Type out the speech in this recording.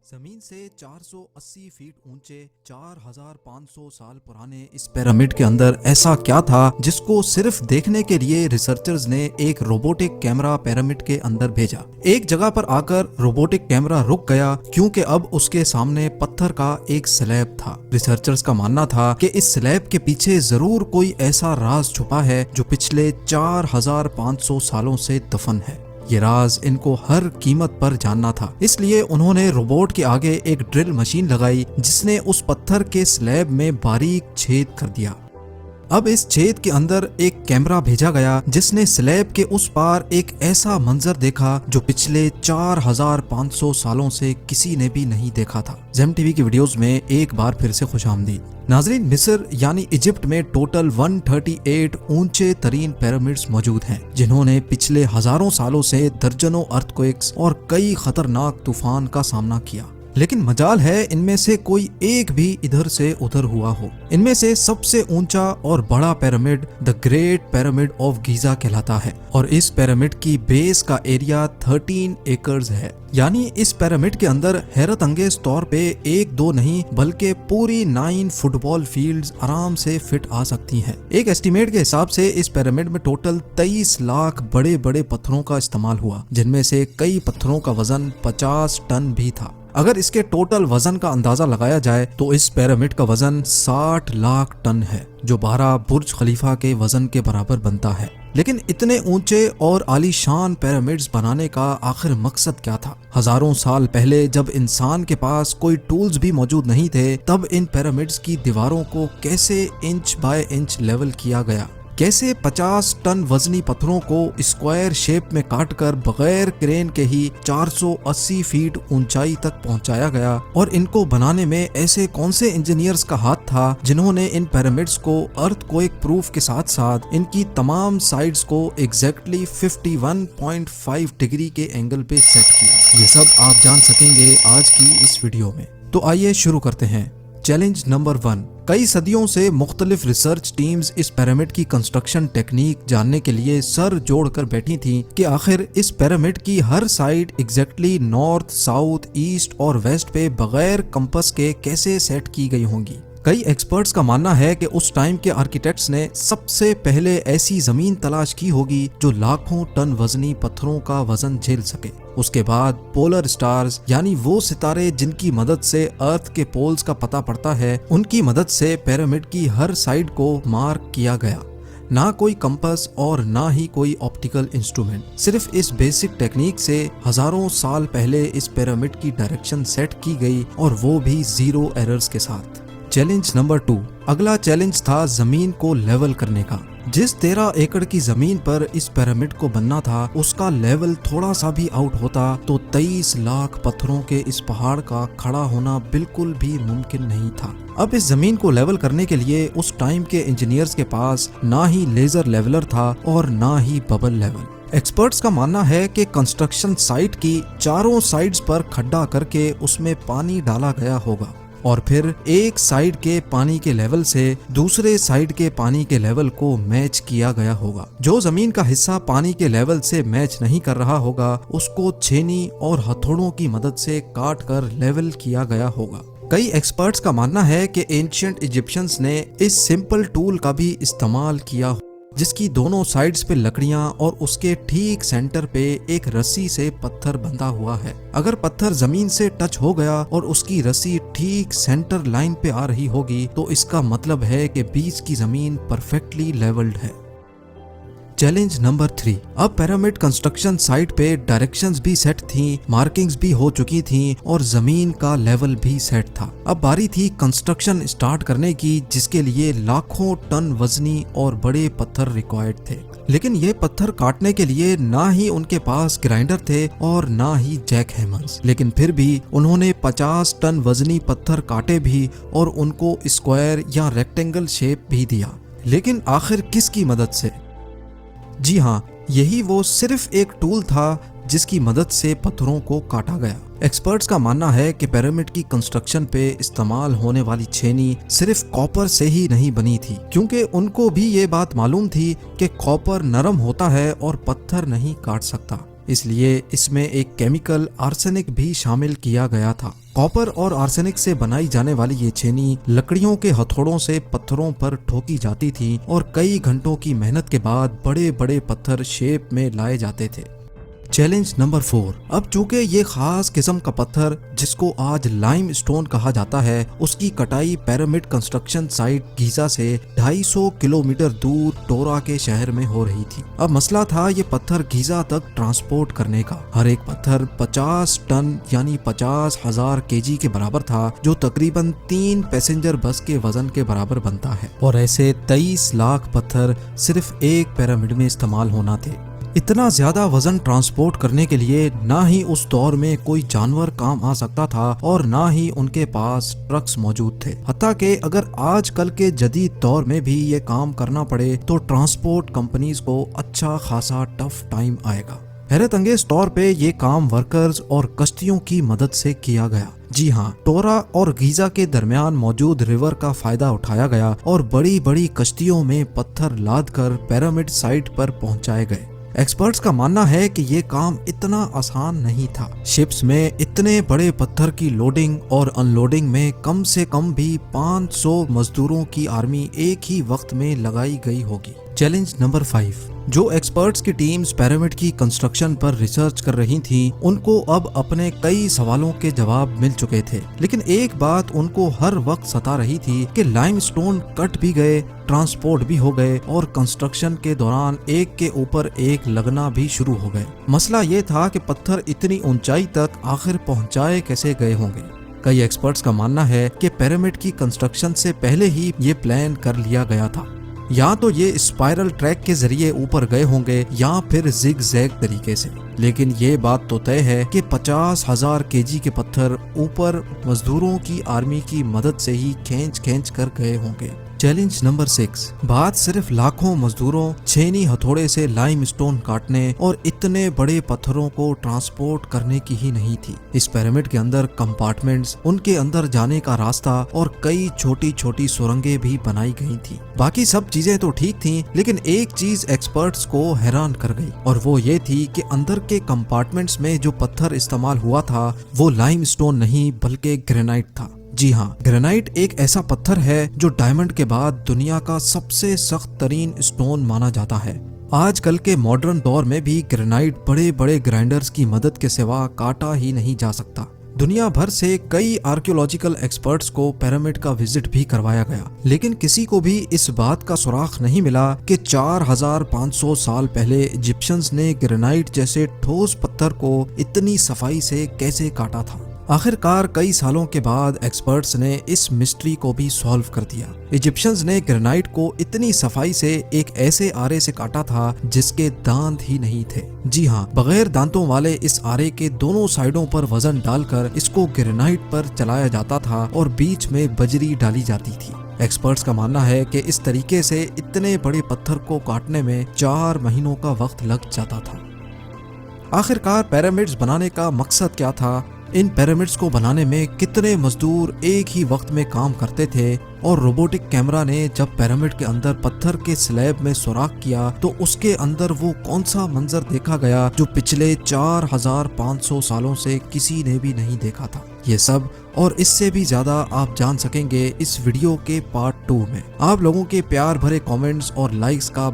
जमीन से 480 फीट ऊंचे 4500 साल पुराने इस पिरामिड के अंदर ऐसा क्या था जिसको सिर्फ देखने के लिए रिसर्चर्स ने एक रोबोटिक कैमरा पिरामिड के अंदर भेजा। एक जगह पर आकर रोबोटिक कैमरा रुक गया क्योंकि अब उसके सामने पत्थर का एक स्लैब था। रिसर्चर्स का मानना था कि इस स्लैब के पीछे जरूर कोई ऐसा राज छुपा है जो पिछले 4500 सालों से दफन है। ये राज इनको हर कीमत पर जानना था, इसलिए उन्होंने रोबोट के आगे एक ड्रिल मशीन लगाई जिसने उस पत्थर के स्लैब में बारीक छेद कर दिया। अब इस छेद के अंदर एक कैमरा भेजा गया जिसने स्लैब के उस पार एक ऐसा मंजर देखा जो पिछले 4500 सालों से किसी ने भी नहीं देखा था। जेम टीवी की वीडियोस में एक बार फिर से खुशामदीद। नाजरीन, मिस्र यानी इजिप्ट में टोटल 138 ऊंचे तरीन पिरामिड्स मौजूद हैं जिन्होंने पिछले हजारों सालों से दर्जनों अर्थक्वेक्स और कई खतरनाक तूफान का सामना किया, लेकिन मजाल है इनमें से कोई एक भी इधर से उधर हुआ हो। इनमें से सबसे ऊंचा और बड़ा pyramid the great pyramid of Giza कहलाता है और इस पिरामिड की बेस का एरिया 13 एकर्स है। यानी इस पिरामिड के अंदर हैरत अंगेज तौर पे एक दो नहीं बल्कि पूरी 9 फुटबॉल फील्ड्स आराम से फिट आ सकती हैं। एक एस्टीमेट के हिसाब से इस पिरामिड में टोटल 23 लाख बड़े बड़े पत्थरों का इस्तेमाल हुआ, जिनमें से कई पत्थरों का वजन 50 टन भी था। अगर इसके टोटल वजन का अंदाजा लगाया जाए तो इस पिरामिड का वजन 60 लाख टन है, जो 12 बुर्ज खलीफा के वजन के बराबर बनता है। लेकिन इतने ऊंचे और आलीशान पिरामिड्स बनाने का आखिर मकसद क्या था? हजारों साल पहले जब इंसान के पास कोई टूल्स भी मौजूद नहीं थे, तब इन पिरामिड्स की दीवारों को कैसे इंच बाय इंच लेवल किया गया? कैसे 50 टन वजनी पत्थरों को स्क्वायर शेप में काटकर बगैर क्रेन के ही 480 फीट ऊंचाई तक पहुंचाया गया? और इनको बनाने में ऐसे कौन से इंजीनियर्स का हाथ था जिन्होंने इन पिरामिड्स को अर्थक्वेक प्रूफ के साथ साथ इनकी तमाम साइड्स को एग्जैक्टली 51.5 डिग्री के एंगल पे सेट किया? ये सब आप जान सकेंगे आज की इस वीडियो में। तो आइए शुरू करते हैं। Challenge number 1। कई सदियों से मुख्तलिफ रिसर्च टीम्स इस पिरामिड की कंस्ट्रक्शन टेक्निक जानने के लिए सर जोड़कर बैठी थीं कि आखिर इस पिरामिड की हर side exactly north, south, east और वेस्ट पे बगैर कंपास के कैसे सेट की गई होंगी। कई एक्सपर्ट्स का मानना है कि उस टाइम के आर्किटेक्ट्स ने सबसे पहले ऐसी जमीन तलाश की होगी जो लाखों टन वजनी पत्थरों का वजन झेल सके। उसके बाद पोलर स्टार्स यानी वो सितारे जिनकी मदद से अर्थ के पोल्स का पता पड़ता है, उनकी मदद से पिरामिड की हर साइड को मार्क किया गया। ना कोई कंपास और ना ही कोई ऑप्टिकल इंस्ट्रूमेंट, सिर्फ इस बेसिक टेक्निक से हजारों साल पहले इस पिरामिड की डायरेक्शन सेट की गई और वो भी 0 एरर्स के साथ। Challenge number 2। अगला चैलेंज था जमीन को लेवल करने का। जिस 13 एकड़ की जमीन पर इस पिरामिड को बनना था, उसका लेवल थोड़ा सा भी आउट होता तो 23 लाख पत्थरों के इस पहाड़ का खड़ा होना बिल्कुल भी मुमकिन नहीं था। अब इस जमीन को लेवल करने के लिए उस टाइम के इंजीनियर्स के पास ना ही लेजर लेवलर था और ना ही बबल लेवल। एक्सपर्ट्स का मानना है कि कंस्ट्रक्शन साइट की चारों साइड्स पर खड्डा करके उसमें पानी डाला गया होगा और फिर एक साइड के पानी के लेवल से दूसरे साइड के पानी के लेवल को मैच किया गया होगा। जो जमीन का हिस्सा पानी के लेवल से मैच नहीं कर रहा होगा, उसको छेनी और हथौड़ों की मदद से काट कर लेवल किया गया होगा। कई एक्सपर्ट्स का मानना है कि एंशिएंट इजिप्शियंस ने इस सिंपल टूल का भी इस्तेमाल किया, जिसकी दोनों साइड्स पे लकड़ियां और उसके ठीक सेंटर पे एक रस्सी से पत्थर बंधा हुआ है। अगर पत्थर जमीन से टच हो गया और उसकी रस्सी ठीक सेंटर लाइन पे आ रही होगी तो इसका मतलब है कि बीच की जमीन परफेक्टली लेवल्ड है। Challenge number 3। अब पिरामिड कंस्ट्रक्शन साइट पे डायरेक्शंस भी सेट थी, मार्किंग्स भी हो चुकी थी और जमीन का लेवल भी सेट था। अब बारी थी कंस्ट्रक्शन स्टार्ट करने की, जिसके लिए लाखों टन वजनी और बड़े पत्थर रिक्वायर्ड थे। लेकिन ये पत्थर काटने के लिए ना ही उनके पास ग्राइंडर थे और ना ही जैक हैमर्स, लेकिन फिर भी उन्होंने 50 टन वजनी पत्थर काटे भी और उनको स्क्वायर या रेक्टेंगल शेप भी दिया। लेकिन आखिर किसकी मदद से? जी हाँ, यही वो सिर्फ एक टूल था जिसकी मदद से पत्थरों को काटा गया। एक्सपर्ट्स का मानना है कि पिरामिड की कंस्ट्रक्शन पे इस्तेमाल होने वाली छेनी सिर्फ कॉपर से ही नहीं बनी थी, क्योंकि उनको भी ये बात मालूम थी कि कॉपर नरम होता है और पत्थर नहीं काट सकता। इसलिए इसमें एक केमिकल आर्सेनिक भी शामिल किया गया था। कॉपर और आर्सेनिक से बनाई जाने वाली ये छेनी लकड़ियों के हथौड़ों से पत्थरों पर ठोकी जाती थी और कई घंटों की मेहनत के बाद बड़े बड़े पत्थर शेप में लाए जाते थे। Challenge number 4। अब चूंकि ये खास किस्म का पत्थर जिसको आज लाइम स्टोन कहा जाता है, उसकी कटाई पिरामिड कंस्ट्रक्शन साइट गीजा से 250 किलोमीटर दूर टोरा के शहर में हो रही थी। अब मसला था ये पत्थर गीजा तक ट्रांसपोर्ट करने का। हर एक पत्थर 50 टन यानी 50,000 केजी के बराबर था, जो तकरीबन 3 पैसेंजर बस के वजन के बराबर बनता है। और ऐसे 23 लाख पत्थर सिर्फ एक पिरामिड में इस्तेमाल होना थे। इतना ज्यादा वजन ट्रांसपोर्ट करने के लिए ना ही उस दौर में कोई जानवर काम आ सकता था और ना ही उनके पास ट्रक्स मौजूद थे। हत्ता कि अगर आजकल के जदीद दौर में भी ये काम करना पड़े तो ट्रांसपोर्ट कंपनीज को अच्छा खासा टफ टाइम आएगा। हैरत अंगेज तौर पे ये काम वर्कर्स और कश्तियों की मदद से किया गया। जी हाँ, टोरा और गीजा के दरमियान मौजूद रिवर का फायदा उठाया गया और बड़ी बड़ी कश्तियों में पत्थर लाद कर पिरामिड साइट पर पहुंचाए गए। एक्सपर्ट्स का मानना है कि ये काम इतना आसान नहीं था। शिप्स में इतने बड़े पत्थर की लोडिंग और अनलोडिंग में कम से कम भी 500 मजदूरों की आर्मी एक ही वक्त में लगाई गई होगी। Challenge number 5। जो एक्सपर्ट्स की टीम्स पिरामिड की कंस्ट्रक्शन पर रिसर्च कर रही थी, उनको अब अपने कई सवालों के जवाब मिल चुके थे, लेकिन एक बात उनको हर वक्त सता रही थी कि लाइमस्टोन कट भी गए, ट्रांसपोर्ट भी हो गए और कंस्ट्रक्शन के दौरान एक के ऊपर एक लगना भी शुरू हो गए। मसला ये था कि पत्थर इतनी ऊंचाई तक आखिर पहुंचाए कैसे गए होंगे। कई एक्सपर्ट्स का मानना है कि पिरामिड की कंस्ट्रक्शन से पहले ही ये प्लान कर लिया गया था। या तो ये स्पाइरल ट्रैक के जरिए ऊपर गए होंगे या फिर जिग जैग तरीके से, लेकिन ये बात तो तय है कि 50,000 केजी के पत्थर ऊपर मजदूरों की आर्मी की मदद से ही खींच कर गए होंगे। Challenge number 6। बात सिर्फ लाखों मजदूरों छेनी हथौड़े से लाइमस्टोन काटने और इतने बड़े पत्थरों को ट्रांसपोर्ट करने की ही नहीं थी। इस पिरामिड के अंदर कंपार्टमेंट्स, उनके अंदर जाने का रास्ता और कई छोटी छोटी सुरंगें भी बनाई गई थी। बाकी सब चीजें तो ठीक थी, लेकिन एक चीज एक्सपर्ट्स को हैरान कर गई और वो ये थी कि अंदर के कंपार्टमेंट्स में जो पत्थर इस्तेमाल हुआ था वो लाइमस्टोन नहीं बल्कि ग्रेनाइट था। जी हाँ, ग्रेनाइट एक ऐसा पत्थर है जो डायमंड के बाद दुनिया का सबसे सख्त तरीन स्टोन माना जाता है। आजकल के मॉडर्न दौर में भी ग्रेनाइट बड़े बड़े ग्राइंडर्स की मदद के सिवा काटा ही नहीं जा सकता। दुनिया भर से कई आर्कियोलॉजिकल एक्सपर्ट्स को पिरामिड का विजिट भी करवाया गया, लेकिन किसी को भी इस बात का सुराग नहीं मिला कि 4500 साल पहले इजिप्शियंस ने ग्रेनाइट जैसे ठोस पत्थर को इतनी सफाई से कैसे काटा था। आखिरकार कई सालों के बाद एक्सपर्ट्स ने इस मिस्ट्री को भी सॉल्व कर दिया। इजिप्शियंस ने ग्रेनाइट को इतनी सफाई से एक ऐसे आरे से काटा था जिसके दांत ही नहीं थे। जी हाँ, बगैर दांतों वाले इस आरे के दोनों साइडों पर वजन डालकर इसको ग्रेनाइट पर चलाया जाता था और बीच में बजरी डाली जाती थी। एक्सपर्ट्स का मानना है कि इस तरीके से इतने बड़े पत्थर को काटने में 4 महीनों का वक्त लग जाता था। आखिरकार पिरामिड्स बनाने का मकसद क्या था? इन पिरामिड्स को बनाने में कितने मजदूर एक ही वक्त में काम करते थे? और रोबोटिक कैमरा ने जब पिरामिड के अंदर पत्थर के स्लैब में सुराख किया तो उसके अंदर वो कौन सा मंजर देखा गया जो पिछले 4500 सालों से किसी ने भी नहीं देखा था? ये सब और इससे भी ज्यादा आप जान सकेंगे इस वीडियो के पार्ट 2 में। आप लोगों के प्यार भरे कमेंट्स और लाइक्स का